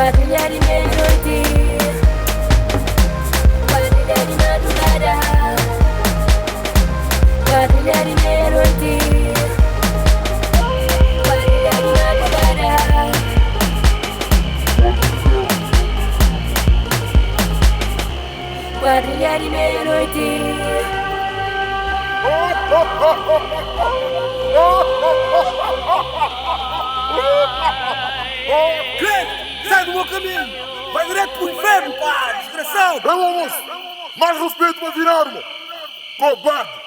Quadrilha de meia-noite, quadrilha de madrugada, quadrilha de meia-noite, quadrilha de madrugada, quadrilha de meia-noite. Crente, sai do meu caminho! Vai direto pro inferno, pá! Desgraçado! É o almoço! Mais respeito para virar-me! Cobarde!